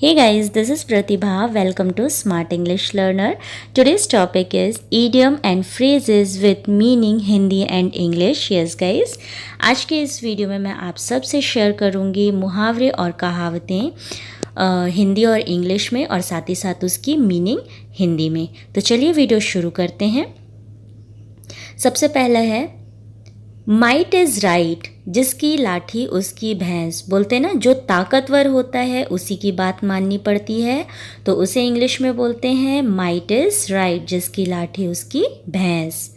Hey guys, this is Pratibha. Welcome to Smart English Learner. Today's topic is idiom and phrases with meaning Hindi and English. Yes guys, आज के इस video में मैं आप सबसे share करूँगी मुहावरे और कहावतें हिंदी और इंग्लिश में और साथ ही साथ उसकी मीनिंग हिंदी में। तो चलिए वीडियो शुरू करते हैं। सबसे पहला है माइट इज़ राइट, जिसकी लाठी उसकी भैंस। बोलते हैं ना, जो ताकतवर होता है उसी की बात माननी पड़ती है, तो उसे इंग्लिश में बोलते हैं माइट इज़ राइट, जिसकी लाठी उसकी भैंस।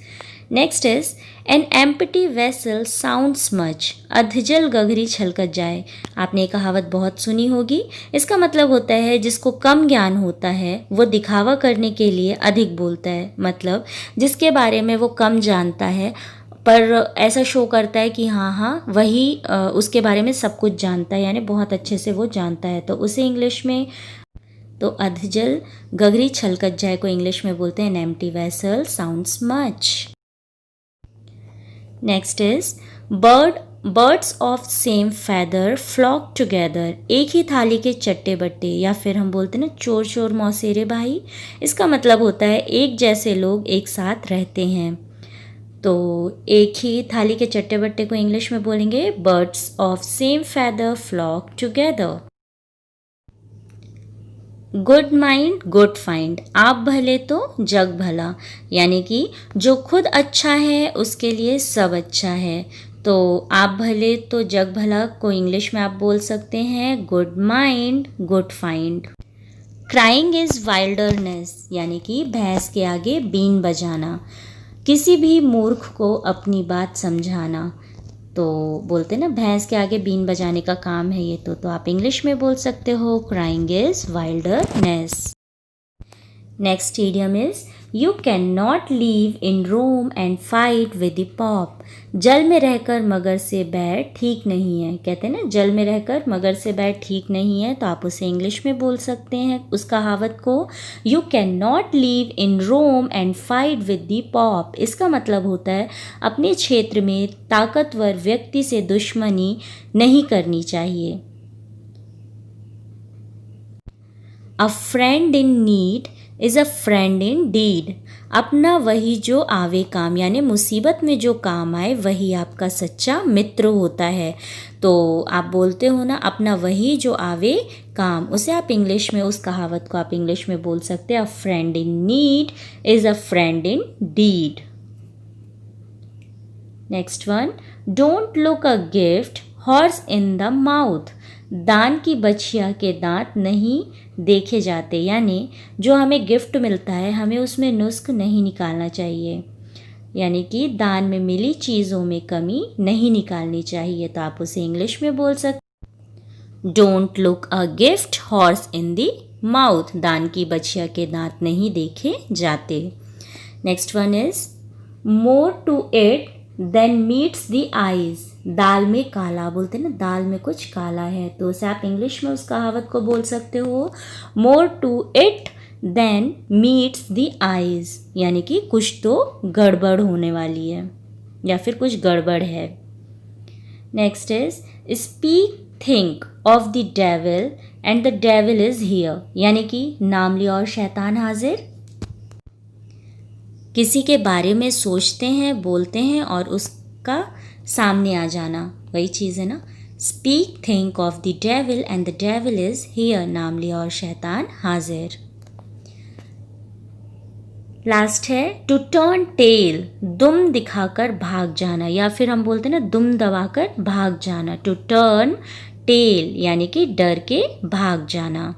Next is an empty vessel sounds much, अधजल गगरी छलकत जाए। आपने ये कहावत बहुत सुनी होगी। इसका मतलब होता है जिसको कम ज्ञान होता है वो दिखावा करने के लिए अधिक बोलता है। मतलब जिसके बारे में वो कम जानता है पर ऐसा शो करता है कि हाँ वही उसके बारे में सब कुछ जानता है, यानी बहुत अच्छे से वो जानता है, तो उसे इंग्लिश में तो अधजल गगरी छलकत जाए को इंग्लिश में बोलते हैं an empty vessel sounds much. Next is birds of same feather flock together, एक ही थाली के चट्टे बट्टे, या फिर हम बोलते हैं ना चोर चोर मौसेरे भाई। इसका मतलब होता है एक जैसे लोग एक साथ रहते हैं। तो एक ही थाली के चट्टे बट्टे को इंग्लिश में बोलेंगे birds of same feather flock together. Good mind good find, आप भले तो जग भला, यानी कि जो खुद अच्छा है उसके लिए सब अच्छा है। तो आप भले तो जग भला को इंग्लिश में आप बोल सकते हैं good mind good find. Crying is wilderness, यानी कि भैंस के आगे बीन बजाना, किसी भी मूर्ख को अपनी बात समझाना। तो बोलते ना भैंस के आगे बीन बजाने का काम है ये, तो आप इंग्लिश में बोल सकते हो crying is wilderness. Next idiom is you can not live in Rome and fight with the pope, जल में रहकर मगर से बैर ठीक नहीं है। कहते हैं ना जल में रहकर मगर से बैर ठीक नहीं है, तो आप उसे इंग्लिश में बोल सकते हैं उस कहावत को you can not live in Rome and fight with the pope. इसका मतलब होता है अपने क्षेत्र में ताकतवर व्यक्ति से दुश्मनी नहीं करनी चाहिए। A friend in need is a friend indeed, अपना वही जो आवे काम, यानी मुसीबत में जो काम आए वही आपका सच्चा मित्र होता है। तो आप बोलते हो ना अपना वही जो आवे काम, उसे आप इंग्लिश में उस कहावत को आप इंग्लिश में बोल सकते हैं a friend in need is a friend indeed. Next one, don't look a gift horse in the mouth, दान की बछिया के दांत नहीं देखे जाते, यानी जो हमें गिफ्ट मिलता है हमें उसमें नुस्ख नहीं निकालना चाहिए, यानी कि दान में मिली चीज़ों में कमी नहीं निकालनी चाहिए। तो आप उसे इंग्लिश में बोल सकते don't look a gift horse in the mouth, दान की बछिया के दांत नहीं देखे जाते। Next one is more to it than meets the eyes, दाल में काला, बोलते हैं ना दाल में कुछ काला है, तो उसे आप इंग्लिश में उस कहावत को बोल सकते हो more to it than meets the eyes, यानी कि कुछ तो गड़बड़ होने वाली है या फिर कुछ गड़बड़ है। Next is speak think of the devil and the devil is here, यानी कि नाम लिया और शैतान हाजिर। किसी के बारे में सोचते हैं बोलते हैं और उसका सामने आ जाना, वही चीज़ है ना। Speak think of the devil and the devil is here, नाम लिया और शैतान हाजिर। लास्ट है टू टर्न टेल, दुम दिखाकर भाग जाना, या फिर हम बोलते हैं ना दुम दबाकर भाग जाना। टू टर्न टेल यानी कि डर के भाग जाना।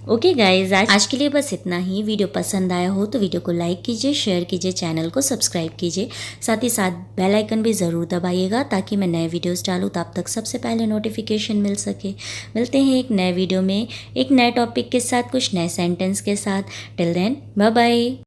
ओके गाइज, आज के लिए बस इतना ही। वीडियो पसंद आया हो तो वीडियो को लाइक कीजिए, शेयर कीजिए, चैनल को सब्सक्राइब कीजिए, साथ ही साथ बेल आइकन भी ज़रूर दबाइएगा ताकि मैं नए वीडियोस डालूँ तो आप तक सबसे पहले नोटिफिकेशन मिल सके। मिलते हैं एक नए वीडियो में एक नए टॉपिक के साथ, कुछ नए सेंटेंस के साथ। Till then bye bye.